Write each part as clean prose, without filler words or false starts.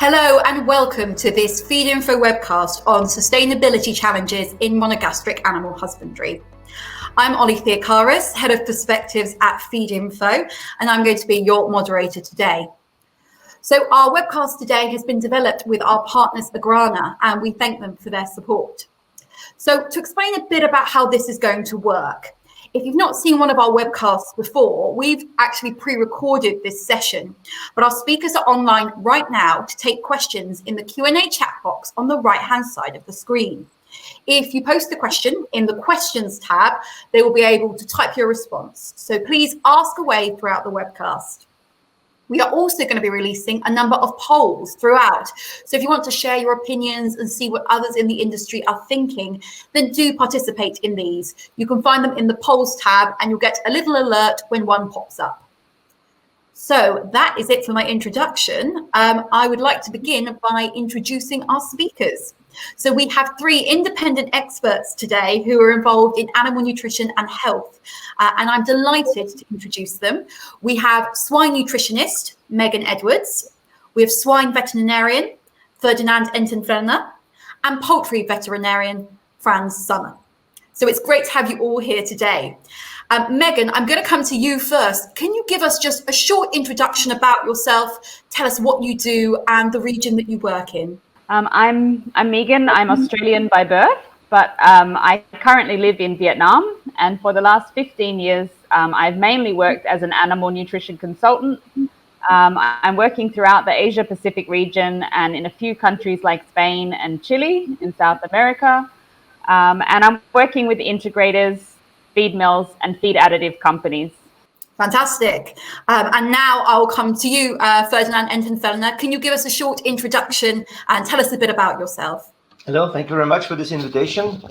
Hello and welcome to this Feedinfo webcast on sustainability challenges in monogastric animal husbandry. I'm Ollie Theocaris, Head of Perspectives at Feedinfo, and I'm going to be your moderator today. So our webcast today has been developed with our partners Agrana, and we thank them for their support. So to explain a bit about how this is going to work, if you've not seen one of our webcasts before, we've actually pre-recorded this session, but our speakers are online right now to take questions in the Q&A chat box on the right-hand side of the screen. If you post the question in the questions tab, they will be able to type your response. So please ask away throughout the webcast. We are also going to be releasing a number of polls throughout. So if you want to share your opinions and see what others in the industry are thinking, then do participate in these. You can find them in the polls tab and you'll get a little alert when one pops up. So that is it for my introduction. I would like to begin by introducing our speakers. So we have three independent experts today who are involved in animal nutrition and health, and I'm delighted to introduce them. We have swine nutritionist, Megan Edwards. We have swine veterinarian, Ferdinand Anton Felner, and poultry veterinarian, Fran Sommer. So it's great to have you all here today. Megan, I'm going to come to you first. Can you give us just a short introduction about yourself? Tell us what you do and the region that you work in. I'm Megan. I'm Australian by birth, but I currently live in Vietnam. And for the last 15 years, I've mainly worked as an animal nutrition consultant. I'm working throughout the Asia Pacific region and in a few countries like Spain and Chile in South America. And I'm working with integrators, feed mills, and feed additive companies. Fantastic. And now I'll come to you, Ferdinand Anton Felner. Can you give us a short introduction and tell us a bit about yourself? Hello, thank you very much for this invitation.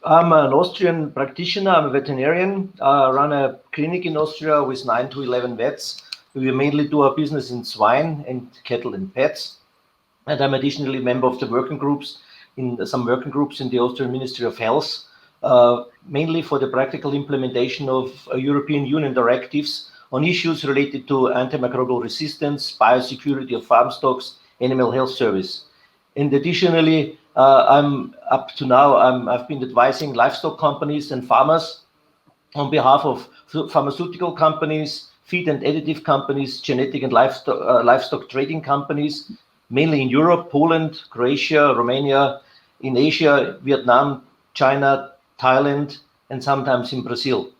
I'm an Austrian practitioner, I'm a veterinarian. I run a clinic in Austria with 9 to 11 vets. We mainly do our business in swine and cattle and pets. And I'm additionally a member of the working groups, in some working groups in the Austrian Ministry of Health, mainly for the practical implementation of European Union directives on issues related to antimicrobial resistance, biosecurity of farm stocks, animal health service. And additionally, I've been advising livestock companies and farmers on behalf of pharmaceutical companies, feed and additive companies, genetic and livestock trading companies, mainly in Europe, Poland, Croatia, Romania, in Asia, Vietnam, China, Thailand, and sometimes in Brazil.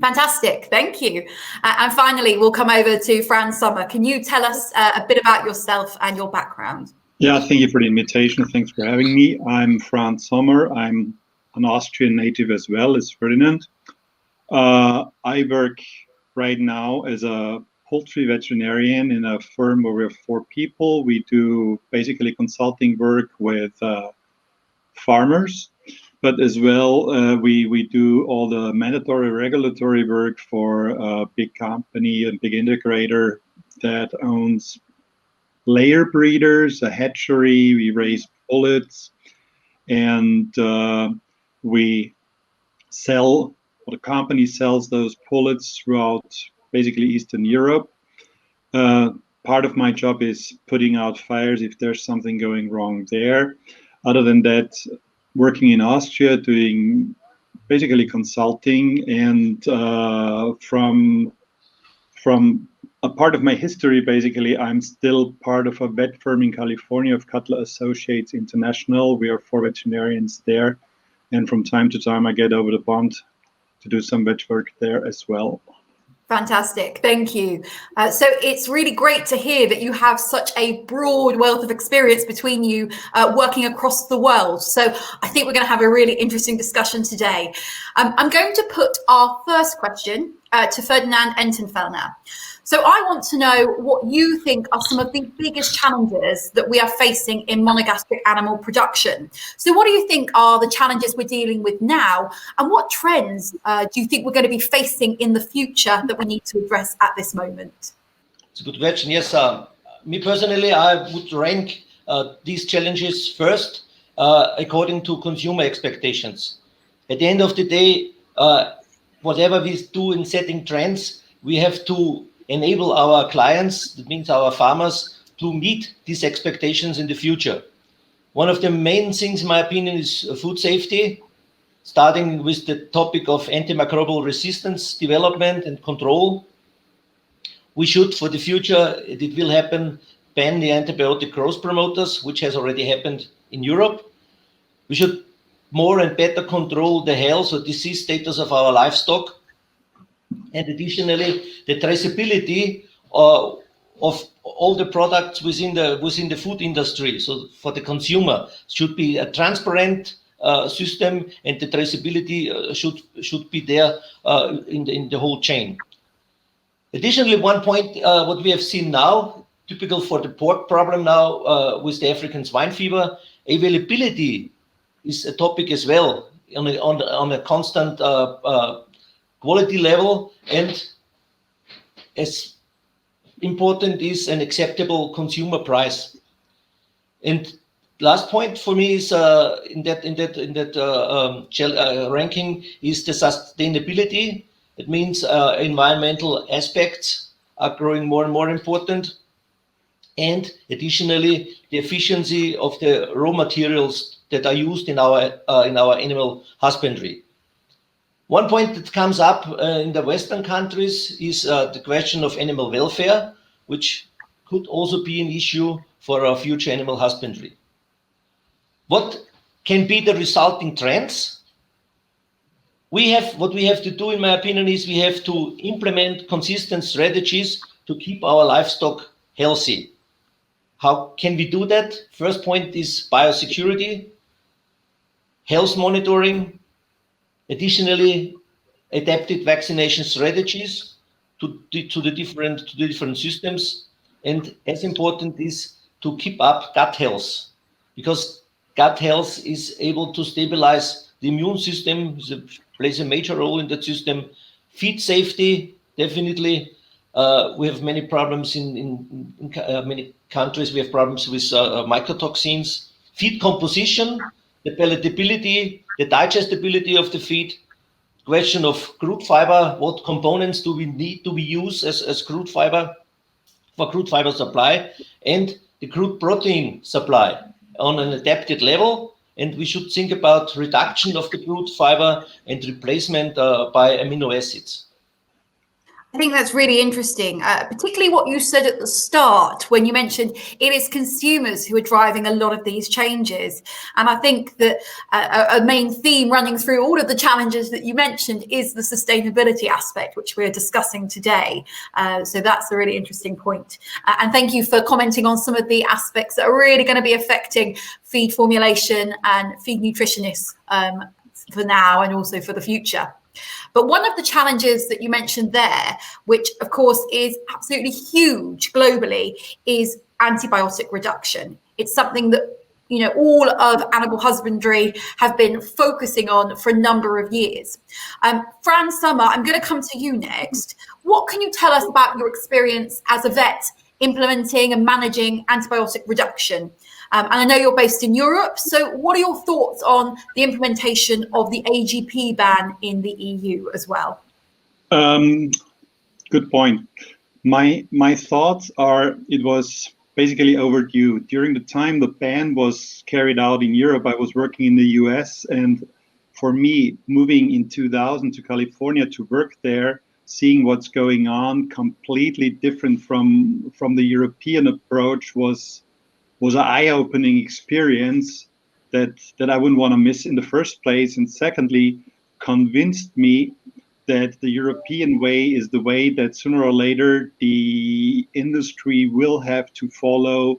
Fantastic, thank you. And finally, we'll come over to Fran Sommer. Can you tell us a bit about yourself and your background? Yeah, thank you for the invitation. Thanks for having me. I'm Fran Sommer. I'm an Austrian native as well as Ferdinand. I work right now as a poultry veterinarian in a firm where we have 4 people. We do basically consulting work with farmers, but as well we do all the mandatory regulatory work for a big company and big integrator that owns layer breeders, a hatchery. We raise pullets, and we sell, or the company sells those pullets throughout basically Eastern Europe. Part of my job is putting out fires if there's something going wrong there. Other than that, working in Austria, doing basically consulting, and from a part of my history, basically, I'm still part of a vet firm in California of Cutler Associates International. We are 4 veterinarians there, and from time to time I get over the pond to do some vet work there as well. Fantastic, thank you. So it's really great to hear that you have such a broad wealth of experience between you working across the world. So I think we're going to have a really interesting discussion today. I'm going to put our first question to Ferdinand Anton Felner. So I want to know what you think are some of the biggest challenges that we are facing in monogastric animal production. So what do you think are the challenges we're dealing with now, and what trends do you think we're going to be facing in the future that we need to address at this moment? It's a good question. Yes, me personally, I would rank these challenges first according to consumer expectations. At the end of the day, whatever we do in setting trends, we have to enable our clients, that means our farmers, to meet these expectations in the future. One of the main things, in my opinion, is food safety, starting with the topic of antimicrobial resistance development and control. We should, for the future, it will happen, ban the antibiotic growth promoters, which has already happened in Europe. We should more and better control the health or disease status of our livestock. And additionally, the traceability of all the products within the food industry, so for the consumer, should be a transparent system, and the traceability should be there in the whole chain. Additionally, one point, what we have seen now, typical for the pork problem now with the African swine fever, availability is a topic as well on a constant quality level, and as important is an acceptable consumer price. And last point for me is in that ranking is the sustainability. It means environmental aspects are growing more and more important, and additionally the efficiency of the raw materials that are used in our animal husbandry. One point that comes up in the Western countries is the question of animal welfare, which could also be an issue for our future animal husbandry. What can be the resulting trends? What we have to do, in my opinion, is we have to implement consistent strategies to keep our livestock healthy. How can we do that? First point is biosecurity, health monitoring, additionally, adapted vaccination strategies to the different systems, and as important is to keep up gut health, because gut health is able to stabilize the immune system, plays a major role in that system. Feed safety, definitely. We have many problems in many countries. We have problems with mycotoxins. Feed composition, the palatability, the digestibility of the feed. Question of crude fiber, what components do we need to use as crude fiber for crude fiber supply, and the crude protein supply on an adapted level. And we should think about reduction of the crude fiber and replacement by amino acids. I think that's really interesting, particularly what you said at the start when you mentioned it is consumers who are driving a lot of these changes. And I think that a main theme running through all of the challenges that you mentioned is the sustainability aspect, which we're discussing today. So that's a really interesting point. And thank you for commenting on some of the aspects that are really going to be affecting feed formulation and feed nutritionists for now and also for the future. But one of the challenges that you mentioned there, which of course is absolutely huge globally, is antibiotic reduction. It's something that, you know, all of animal husbandry have been focusing on for a number of years. Fran Sommer, I'm going to come to you next. What can you tell us about your experience as a vet implementing and managing antibiotic reduction? And I know you're based in Europe, so what are your thoughts on the implementation of the AGP ban in the EU as well? Good point. My thoughts are it was basically overdue. During the time the ban was carried out in Europe, I was working in the US, and for me, moving in 2000 to California to work there, seeing what's going on, completely different from the European approach, was an eye-opening experience that I wouldn't want to miss in the first place. And secondly, convinced me that the European way is the way that sooner or later the industry will have to follow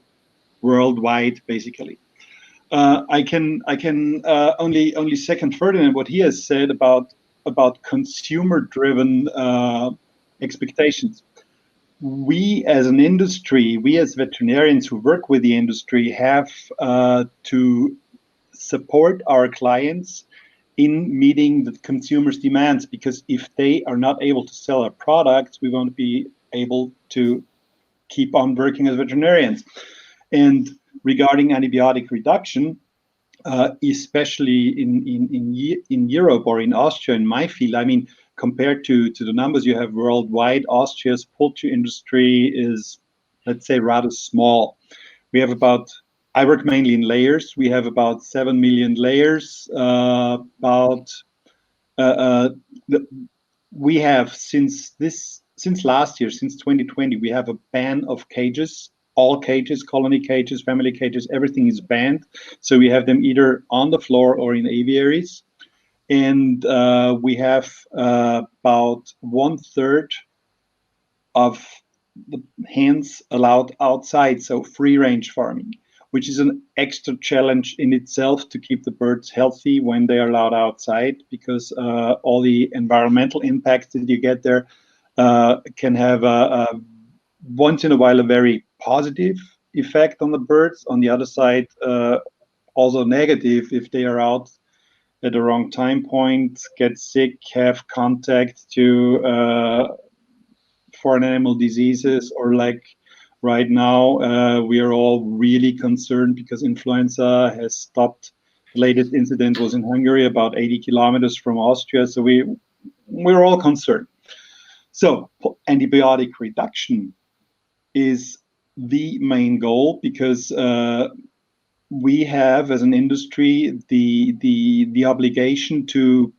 worldwide, basically. I can only second Ferdinand what he has said about consumer-driven expectations. We as an industry, we as veterinarians who work with the industry have to support our clients in meeting the consumers' demands, because if they are not able to sell our products, we won't be able to keep on working as veterinarians. And regarding antibiotic reduction, especially in Europe or in Austria, in my field, I mean, compared to the numbers you have worldwide, Austria's poultry industry is let's say, rather small. We have I work mainly in layers. We have about 7 million layers. We have since last year, since 2020, we have a ban of cages. All cages, colony cages, family cages, everything is banned. So we have them either on the floor or in aviaries. And we have about 1/3 of the hens allowed outside, so free range farming, which is an extra challenge in itself to keep the birds healthy when they are allowed outside, because all the environmental impacts that you get there can have once in a while a very positive effect on the birds. On the other side, also negative if they are out at the wrong time point, get sick, have contact to foreign animal diseases, or like right now, we are all really concerned because influenza has stopped. The latest incident was in Hungary, about 80 kilometers from Austria. So we're all concerned. So antibiotic reduction is the main goal, because we have, as an industry, the obligation to,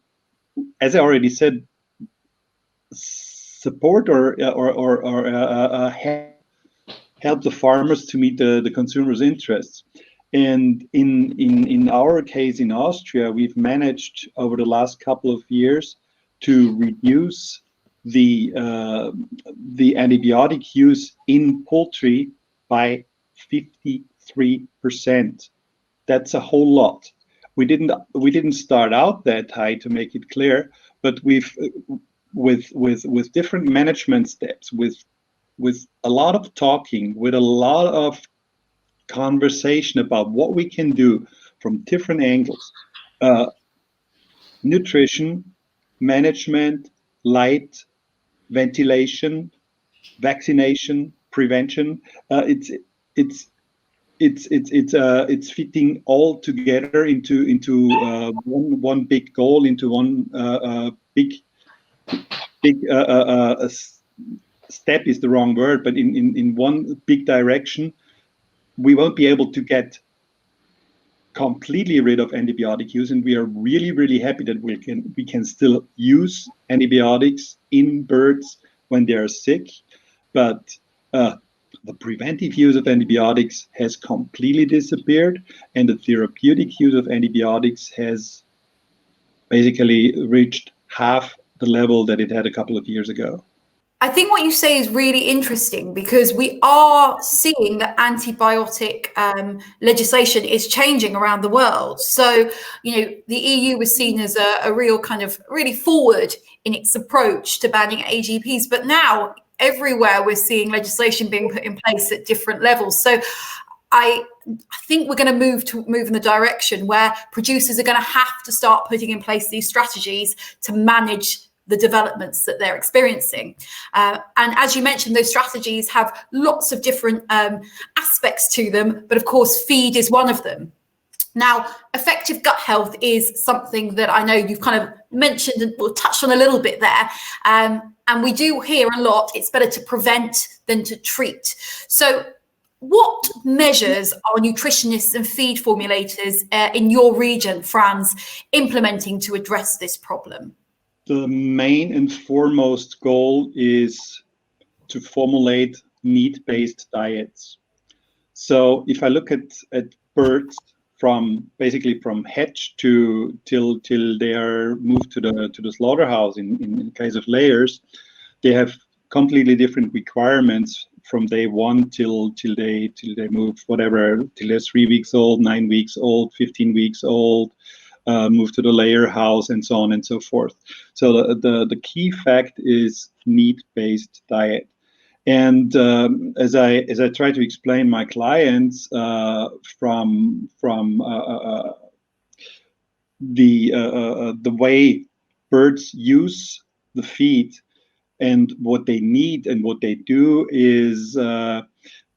as I already said, support or help the farmers to meet the consumers' interests. And in our case in Austria, we've managed over the last couple of years to reduce the antibiotic use in poultry by 53%. That's a whole lot. We didn't start out that high, to make it clear, but we've with different management steps, with a lot of talking, with a lot of conversation about what we can do from different angles, nutrition, management, light, ventilation, vaccination, prevention. It's fitting all together into one big goal, into one big step is the wrong word, but in one big direction. We won't be able to get completely rid of antibiotic use, and we are really happy that we can still use antibiotics in birds when they are sick, but the preventive use of antibiotics has completely disappeared, and the therapeutic use of antibiotics has basically reached half the level that it had a couple of years ago. I think what you say is really interesting, because we are seeing that antibiotic legislation is changing around the world. So, the EU was seen as a real kind of really forward in its approach to banning AGPs, but now everywhere we're seeing legislation being put in place at different levels. So I think we're going to move in the direction where producers are going to have to start putting in place these strategies to manage the developments that they're experiencing. And as you mentioned, those strategies have lots of different aspects to them, but of course, feed is one of them. Now, effective gut health is something that I know you've kind of mentioned or touched on a little bit there. And we do hear a lot, it's better to prevent than to treat. So what measures are nutritionists and feed formulators in your region, Franz, implementing to address this problem? The main and foremost goal is to formulate meat-based diets. So if I look at birds from hatch till they are moved to the slaughterhouse, in case of layers, they have completely different requirements from day one till they move, till they're 3 weeks old, 9 weeks old, 15 weeks old. Move to the layer house, and so on and so forth. So the key fact is meat-based diet. And as I try to explain my clients from the way birds use the feed and what they need and what they do is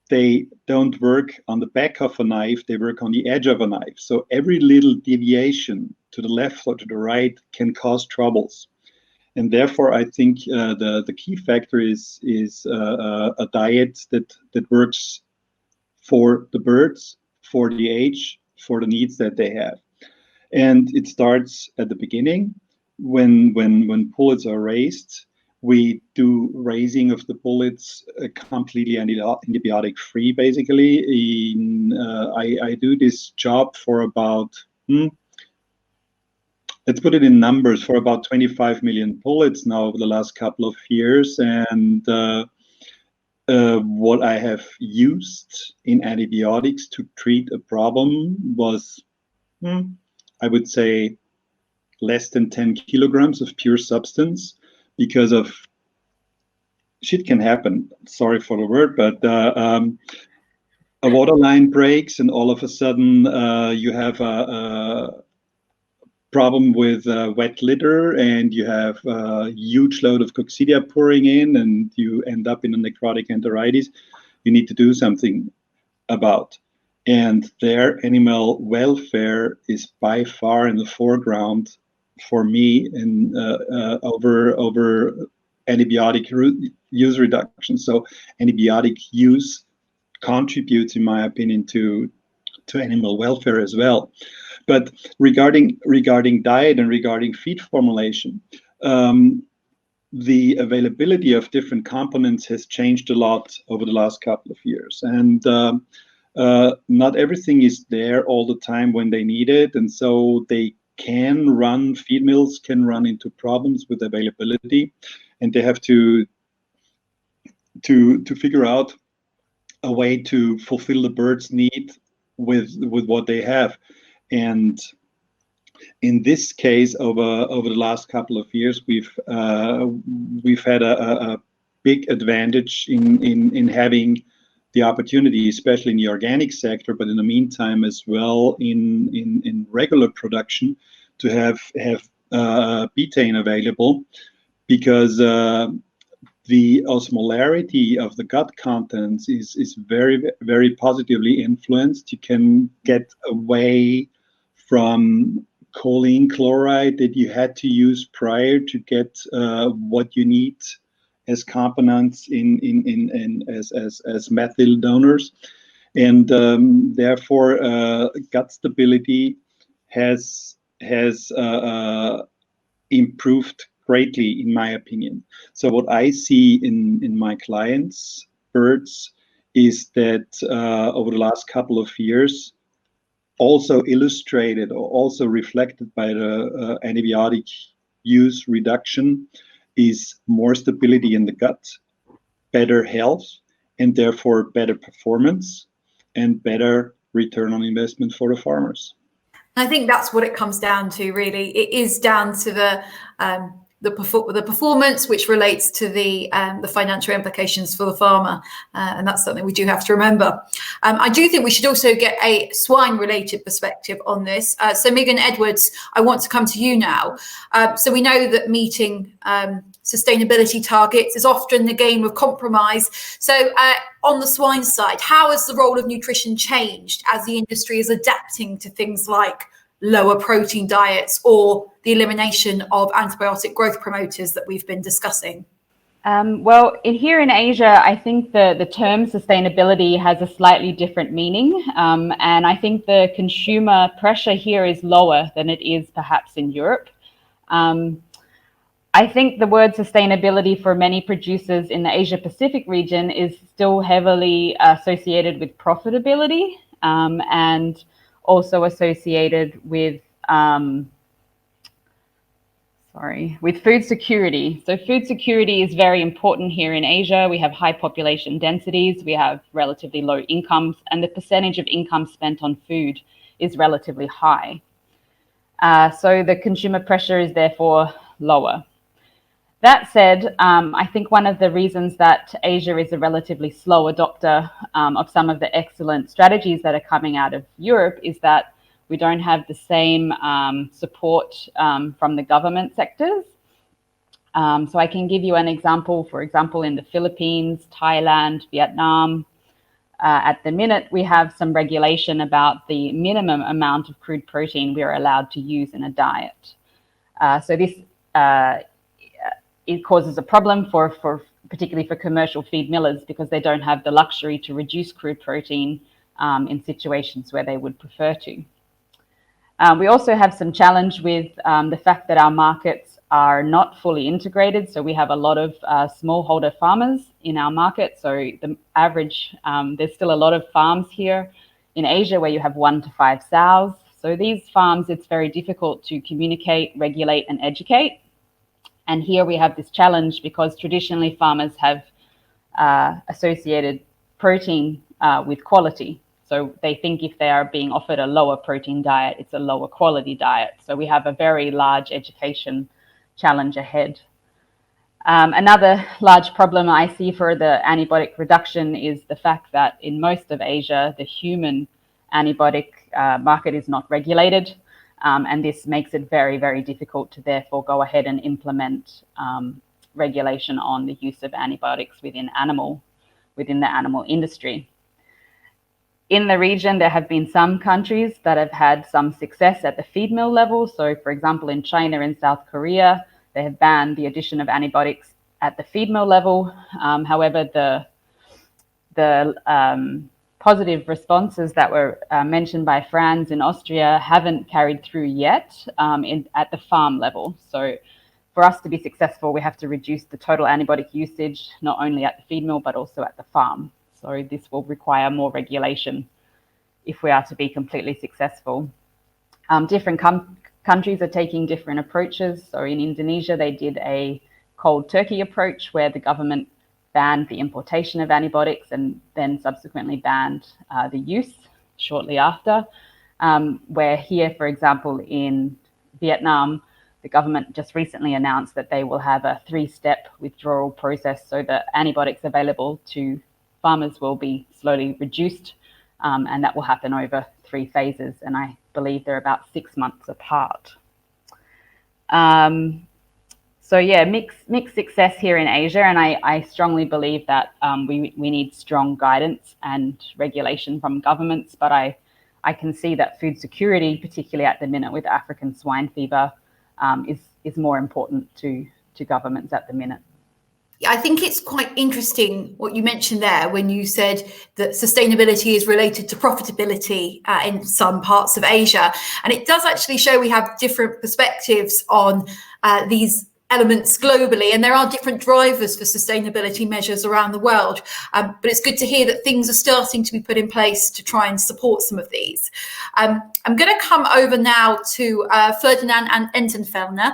they don't work on the back of a knife, they work on the edge of a knife. So every little deviation to the left or to the right can cause troubles. And therefore, I think the key factor is a diet that works for the birds, for the age, for the needs that they have. And it starts at the beginning when pullets are raised. We do raising of the pullets completely antibiotic free, basically. I do this job for about, let's put it in numbers, for about 25 million pullets now over the last couple of years. And what I have used in antibiotics to treat a problem was, I would say, less than 10 kilograms of pure substance, because of shit can happen. Sorry for the word, but a water line breaks and all of a sudden you have a problem with wet litter, and you have a huge load of coccidia pouring in, and you end up in a necrotic enteritis. You need to do something about. And their animal welfare is by far in the foreground for me, and over antibiotic use reduction. So antibiotic use contributes, in my opinion, to animal welfare as well. But regarding diet and regarding feed formulation, the availability of different components has changed a lot over the last couple of years, and not everything is there all the time when they need it, and so feed mills can run into problems with availability, and they have to figure out a way to fulfill the birds' need with what they have. And in this case, over the last couple of years, we've had a big advantage in having the opportunity, especially in the organic sector, but in the meantime as well in regular production, to have betaine available, because the osmolarity of the gut contents is very, very positively influenced. You can get away from choline chloride that you had to use prior to get what you need as components as methyl donors, and therefore gut stability has improved greatly, in my opinion. So what I see in my clients' birds is that over the last couple of years, also illustrated or also reflected by the antibiotic use reduction, is more stability in the gut, better health, and therefore better performance and better return on investment for the farmers. I think that's what it comes down to, really. It is down to the performance, which relates to the financial implications for the farmer, and that's something we do have to remember. I do think we should also get a swine-related perspective on this. So Megan Edwards, I want to come to you now. So we know that meeting sustainability targets is often the game of compromise. So on the swine side, how has the role of nutrition changed as the industry is adapting to things like lower protein diets or the elimination of antibiotic growth promoters that we've been discussing? Well, here in Asia, I think the term sustainability has a slightly different meaning. And I think the consumer pressure here is lower than it is perhaps in Europe. I think the word sustainability for many producers in the Asia Pacific region is still heavily associated with profitability, and also associated with food security. So food security is very important here in Asia. We have high population densities, we have relatively low incomes, and the percentage of income spent on food is relatively high. So the consumer pressure is therefore lower. That said, I think one of the reasons that Asia is a relatively slow adopter of some of the excellent strategies that are coming out of Europe is that we don't have the same support from the government sectors. So I can give you an example. For example, in the Philippines, Thailand, Vietnam, at the minute, we have some regulation about the minimum amount of crude protein we are allowed to use in a diet. So this it causes a problem for particularly for commercial feed millers, because they don't have the luxury to reduce crude protein in situations where they would prefer to. We also have some challenge with the fact that our markets are not fully integrated. So we have a lot of smallholder farmers in our market. So the average, there's still a lot of farms here in Asia where you have 1 to 5 sows. So these farms, it's very difficult to communicate, regulate, and educate. And here we have this challenge because traditionally farmers have associated protein with quality. So they think if they are being offered a lower protein diet, it's a lower quality diet. So we have a very large education challenge ahead. Another large problem I see for the antibiotic reduction is the fact that in most of Asia, the human antibiotic market is not regulated. And this makes it very, very difficult to therefore go ahead and implement regulation on the use of antibiotics within the animal industry. In the region, there have been some countries that have had some success at the feed mill level. So, for example, in China and South Korea, they have banned the addition of antibiotics at the feed mill level. However, the positive responses that were mentioned by Franz in Austria haven't carried through yet at the farm level. So for us to be successful, we have to reduce the total antibiotic usage, not only at the feed mill, but also at the farm. So this will require more regulation if we are to be completely successful. Different countries are taking different approaches. So in Indonesia, they did a cold turkey approach where the government banned the importation of antibiotics and then subsequently banned the use shortly after. Where here, for example, in Vietnam, the government just recently announced that they will have a 3-step withdrawal process so that antibiotics available to farmers will be slowly reduced, and that will happen over 3 phases. And I believe they're about 6 months apart. So yeah, mixed success here in Asia, and I strongly believe that we need strong guidance and regulation from governments, but I can see that food security, particularly at the minute with African swine fever, is more important to governments at the minute. Yeah, I think it's quite interesting what you mentioned there when you said that sustainability is related to profitability in some parts of Asia. And it does actually show we have different perspectives on these elements globally, and there are different drivers for sustainability measures around the world. But it's good to hear that things are starting to be put in place to try and support some of these. I'm going to come over now to Ferdinand and Anton Felner.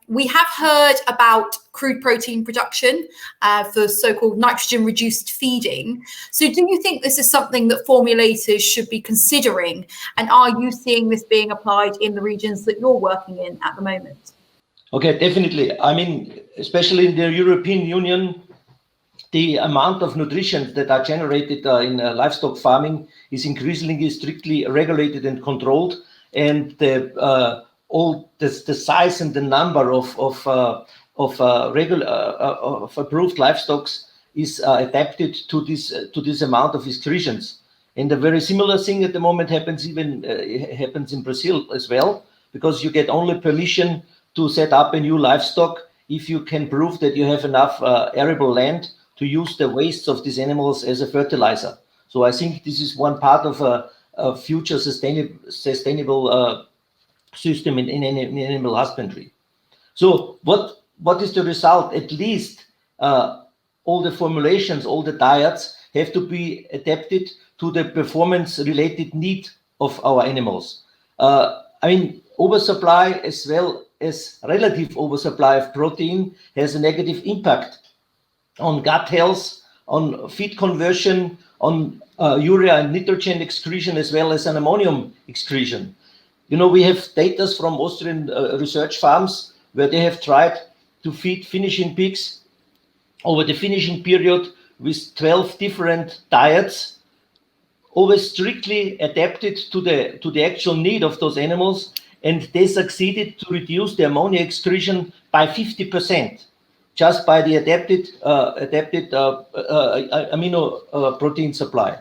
We have heard about crude protein production for so-called nitrogen-reduced feeding. So do you think this is something that formulators should be considering? And are you seeing this being applied in the regions that you're working in at the moment? Okay, definitely. I mean, especially in the European Union, the amount of nutrition that are generated in livestock farming is increasingly strictly regulated and controlled, and the size and the number of approved livestock is adapted to this amount of excretions. And a very similar thing at the moment happens in Brazil as well, because you get only permission to set up a new livestock if you can prove that you have enough arable land to use the wastes of these animals as a fertilizer. So I think this is one part of a future sustainable system in animal husbandry. So what is the result? At least all the formulations, all the diets have to be adapted to the performance-related need of our animals. I mean, oversupply as well as relative oversupply of protein has a negative impact on gut health, on feed conversion, on urea and nitrogen excretion, as well as an ammonium excretion. You know, we have data from Austrian research farms where they have tried to feed finishing pigs over the finishing period with 12 different diets, always strictly adapted to the actual need of those animals, and they succeeded to reduce the ammonia excretion by 50% just by the adapted amino protein supply.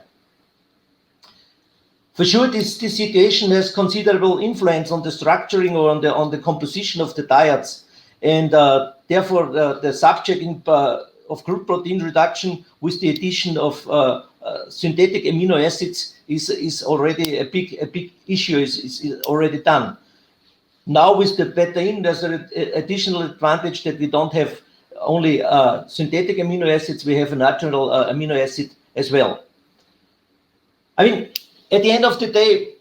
For sure, this situation has considerable influence on the structuring or on the composition of the diets, and therefore, the subject of crude protein reduction with the addition of synthetic amino acids is already a big issue, is already done. Now with the betaine, there's an additional advantage that we don't have only synthetic amino acids, we have a natural amino acid as well. I mean, at the end of the day,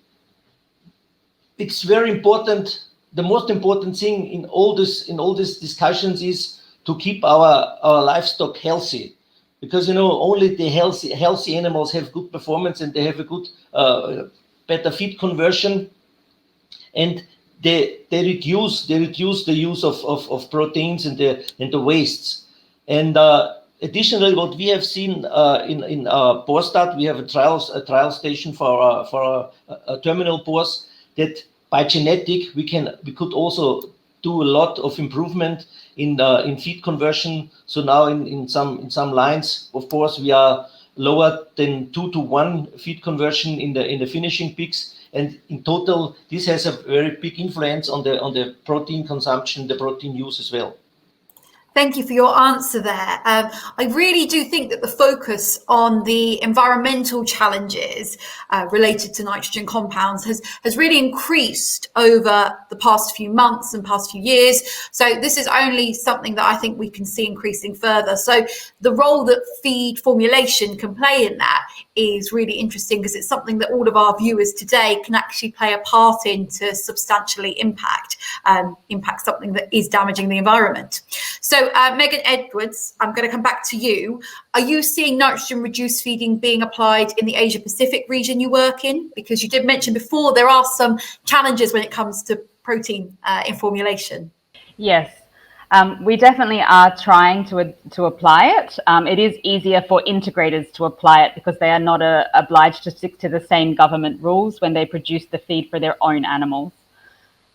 it's very important. The most important thing in all these discussions is to keep our livestock healthy, because only the healthy animals have good performance, and they have a good better feed conversion, and they reduce the use of proteins and the wastes. And additionally, what we have seen in Borstat, we have a trial station for terminal boars, that by genetic we could also do a lot of improvement in feed conversion. So now in some lines, of course, we are lower than 2-to-1 feed conversion in the finishing pigs. And in total, this has a very big influence on the protein consumption, the protein use as well. Thank you for your answer there. I really do think that the focus on the environmental challenges related to nitrogen compounds has really increased over the past few months and past few years. So this is only something that I think we can see increasing further. So the role that feed formulation can play in that is really interesting, because it's something that all of our viewers today can actually play a part in to substantially impact something that is damaging the environment. So Megan Edwards, I'm going to come back to you. Are you seeing nitrogen reduced feeding being applied in the Asia Pacific region you work in? Because you did mention before there are some challenges when it comes to protein in formulation. Yes. We definitely are trying to apply it. It is easier for integrators to apply it because they are not obliged to stick to the same government rules when they produce the feed for their own animals.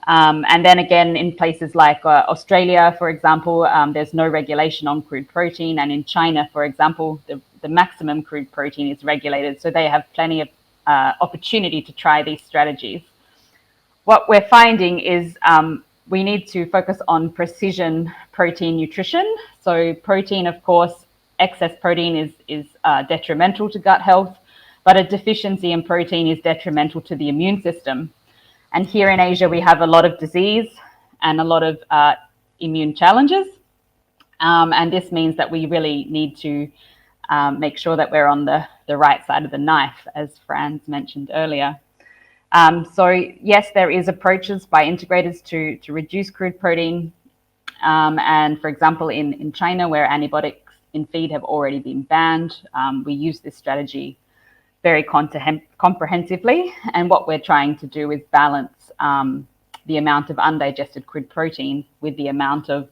And then again, in places like Australia, for example, there's no regulation on crude protein. And in China, for example, the maximum crude protein is regulated. So they have plenty of opportunity to try these strategies. What we're finding is we need to focus on precision protein nutrition. So protein, of course, excess protein is detrimental to gut health, but a deficiency in protein is detrimental to the immune system. And here in Asia, we have a lot of disease and a lot of immune challenges. And this means that we really need to make sure that we're on the right side of the knife, as Fran's mentioned earlier. So yes, there is approaches by integrators to reduce crude protein. And for example, in China, where antibiotics in feed have already been banned, we use this strategy very comprehensively. And what we're trying to do is balance the amount of undigested crude protein with the amount of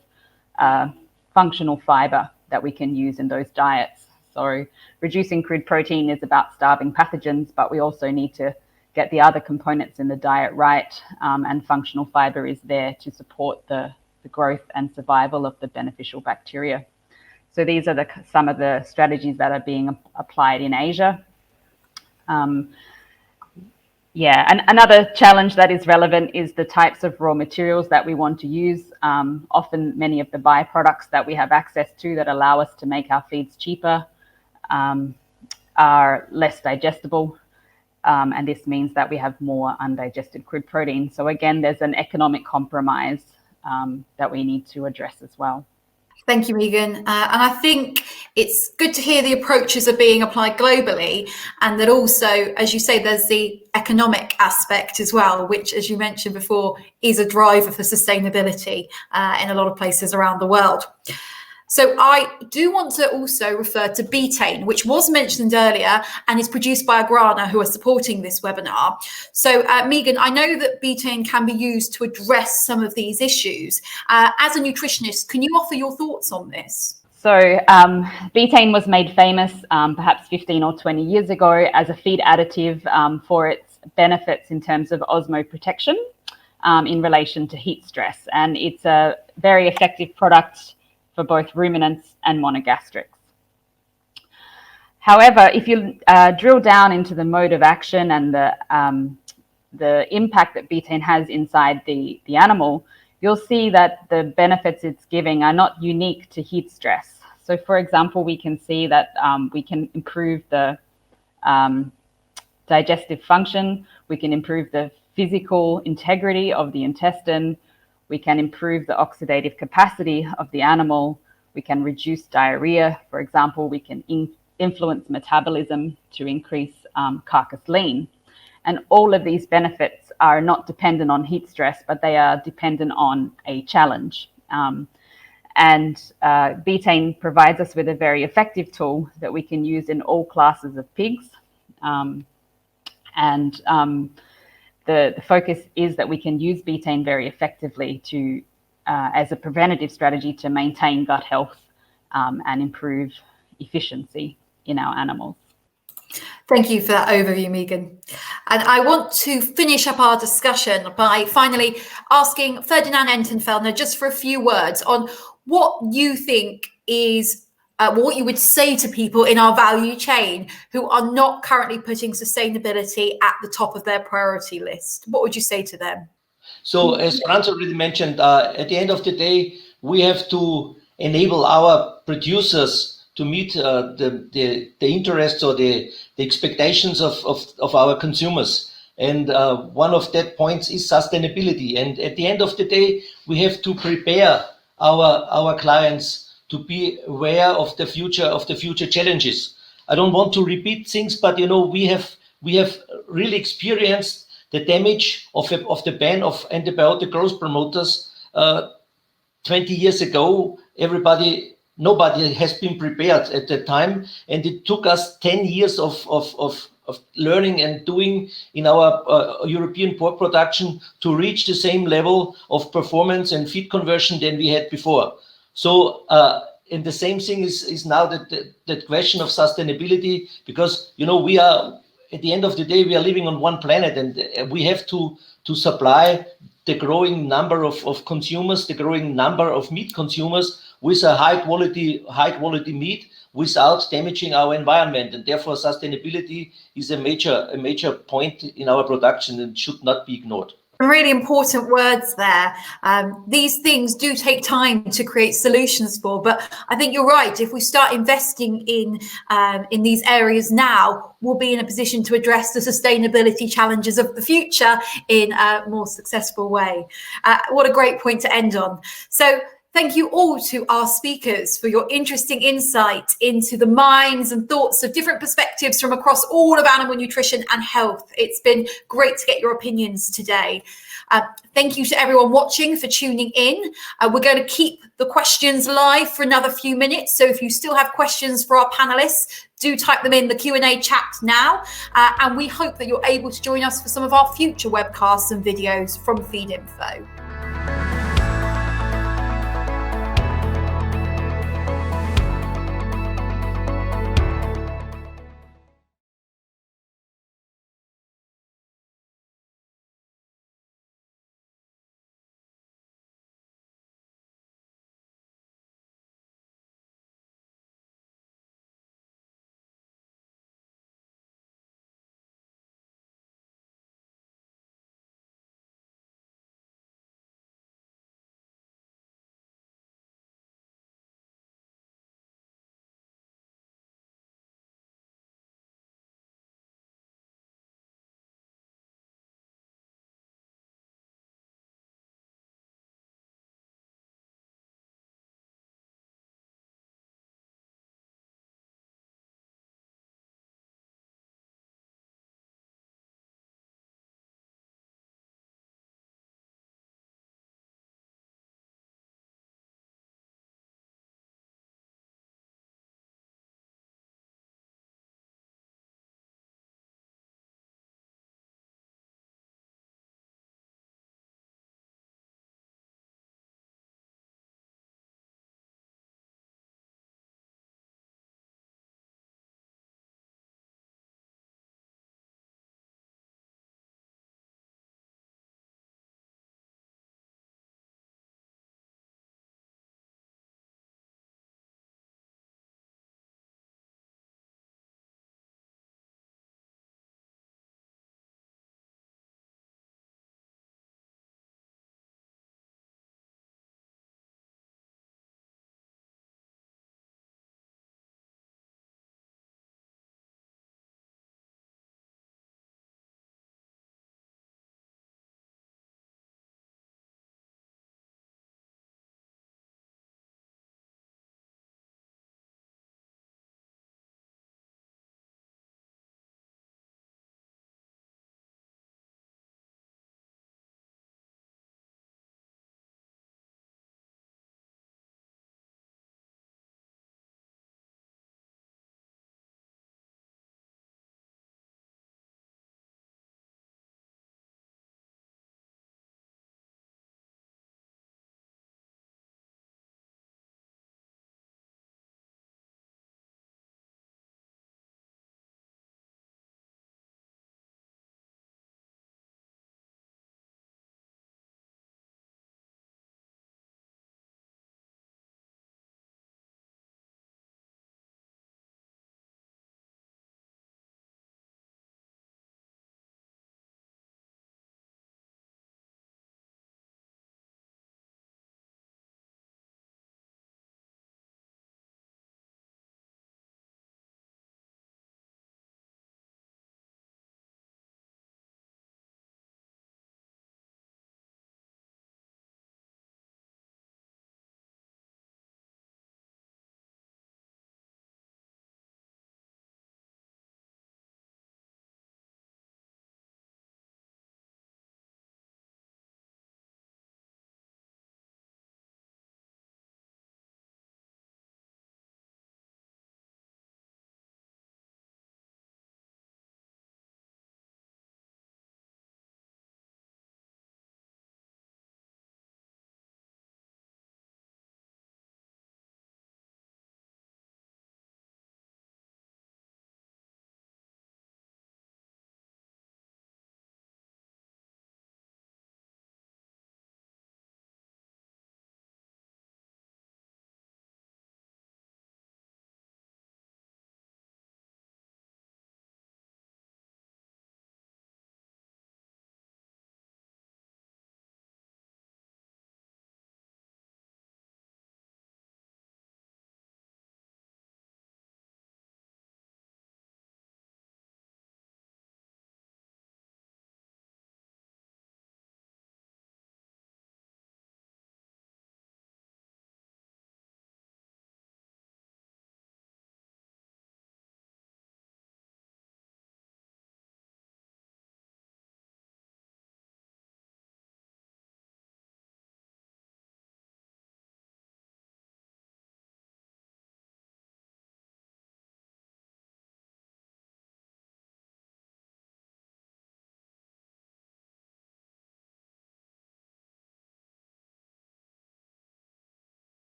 functional fiber that we can use in those diets. So reducing crude protein is about starving pathogens, but we also need to get the other components in the diet right, and functional fiber is there to support the growth and survival of the beneficial bacteria. So these are some of the strategies that are being applied in Asia. And another challenge that is relevant is the types of raw materials that we want to use. Often many of the byproducts that we have access to that allow us to make our feeds cheaper are less digestible. And this means that we have more undigested crude protein. So again, there's an economic compromise that we need to address as well. Thank you, Megan. And I think it's good to hear the approaches are being applied globally, and that also, as you say, there's the economic aspect as well, which, as you mentioned before, is a driver for sustainability in a lot of places around the world. So I do want to also refer to betaine, which was mentioned earlier and is produced by Agrana, who are supporting this webinar. So Megan, I know that betaine can be used to address some of these issues. As a nutritionist, can you offer your thoughts on this? So betaine was made famous perhaps 15 or 20 years ago as a feed additive for its benefits in terms of osmoprotection in relation to heat stress. And it's a very effective product for both ruminants and monogastrics. However, if you drill down into the mode of action and the impact that betaine has inside the animal, you'll see that the benefits it's giving are not unique to heat stress. So for example, we can see that we can improve the digestive function, we can improve the physical integrity of the intestine, we can improve the oxidative capacity of the animal, we can reduce diarrhea, for example, we can influence metabolism to increase carcass lean. And all of these benefits are not dependent on heat stress, but they are dependent on a challenge. Betaine provides us with a very effective tool that we can use in all classes of pigs. The focus is that we can use betaine very effectively to, as a preventative strategy to maintain gut health and improve efficiency in our animals. Thank you for that overview, Megan. And I want to finish up our discussion by finally asking Ferdinand, Anton, Felner just for a few words on what you think is what you would say to people in our value chain who are not currently putting sustainability at the top of their priority list. What would you say to them? So as Franz already mentioned, at the end of the day, we have to enable our producers to meet the interests or the expectations of our consumers. And one of that points is sustainability. And at the end of the day, we have to prepare our clients to be aware of the future challenges. I don't want to repeat things, but we have really experienced the damage of the ban of antibiotic growth promoters 20 years ago. Nobody has been prepared at that time, and it took us 10 years of learning and doing in our European pork production to reach the same level of performance and feed conversion than we had before. So, and the same thing is now that question of sustainability, because we are, at the end of the day, we are living on one planet, and we have to supply the growing number of consumers, the growing number of meat consumers with a high quality meat without damaging our environment. And therefore sustainability is a major point in our production and should not be ignored. Really important words there. These things do take time to create solutions for, but I think you're right. If we start investing in these areas now, we'll be in a position to address the sustainability challenges of the future in a more successful way. What a great point to end on. So thank you all to our speakers for your interesting insight into the minds and thoughts of different perspectives from across all of animal nutrition and health. It's been great to get your opinions today. Thank you to everyone watching for tuning in. We're going to keep the questions live for another few minutes. So if you still have questions for our panelists, do type them in the Q&A chat now. And we hope that you're able to join us for some of our future webcasts and videos from Feedinfo.